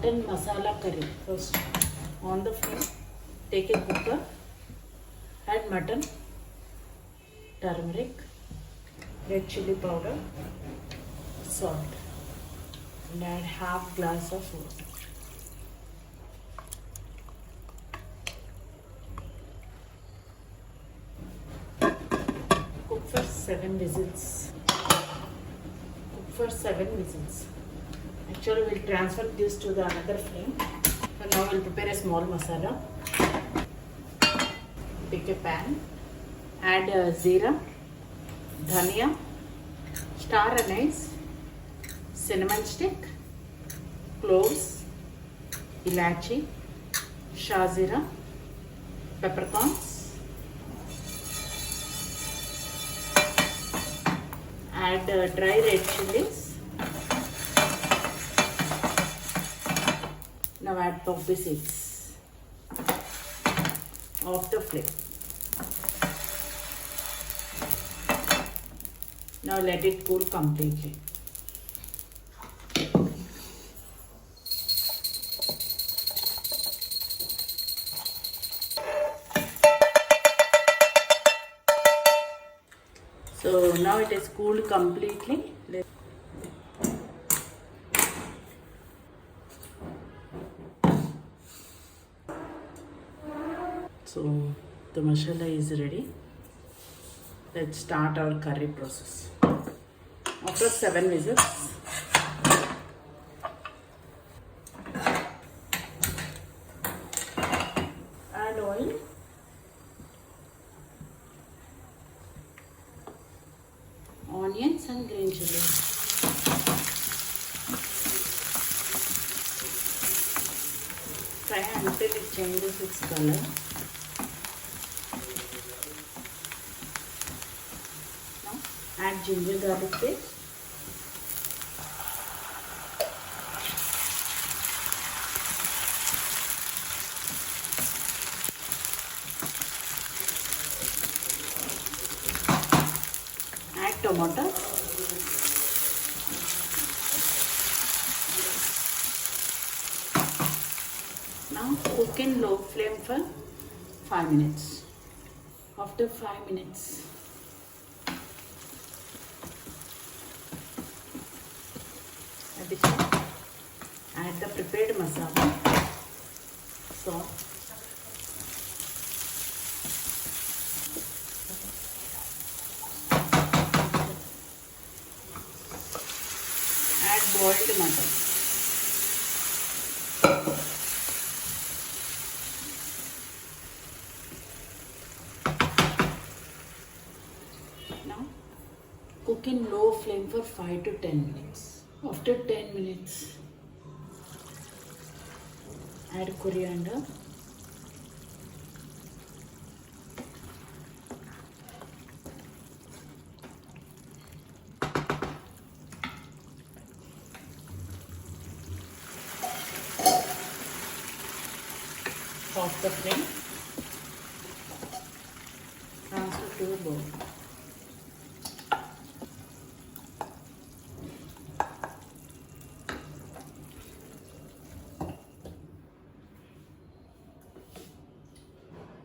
mutton masala curry. First, on the flame, take a cooker, add mutton, turmeric, red chili powder, salt, and add half glass of water. Cook for 7 whistles. Cook for 7 whistles. Actually, we'll transfer this to the another flame. So now we'll prepare a small masala. Pick a pan. Add zira, dhania, star anise, cinnamon stick, cloves, ilachi, shazira, peppercorns. Add dry red chilies. Now add poppy seeds. Off the flame. Now let it cool completely. So now it is cooled completely. So the masala is ready. Let's start our curry process. After 7 whistles, add oil, onions and green chilies. Fry until it changes its color. Now add ginger garlic paste. Add tomato. Now cook in low flame for 5 minutes. After 5 minutes, add the prepared masala, salt, add boiled mutton. Now cook in low flame for 5 to 10 minutes. After 10 minutes, add coriander, off the flame, transfer to a bowl.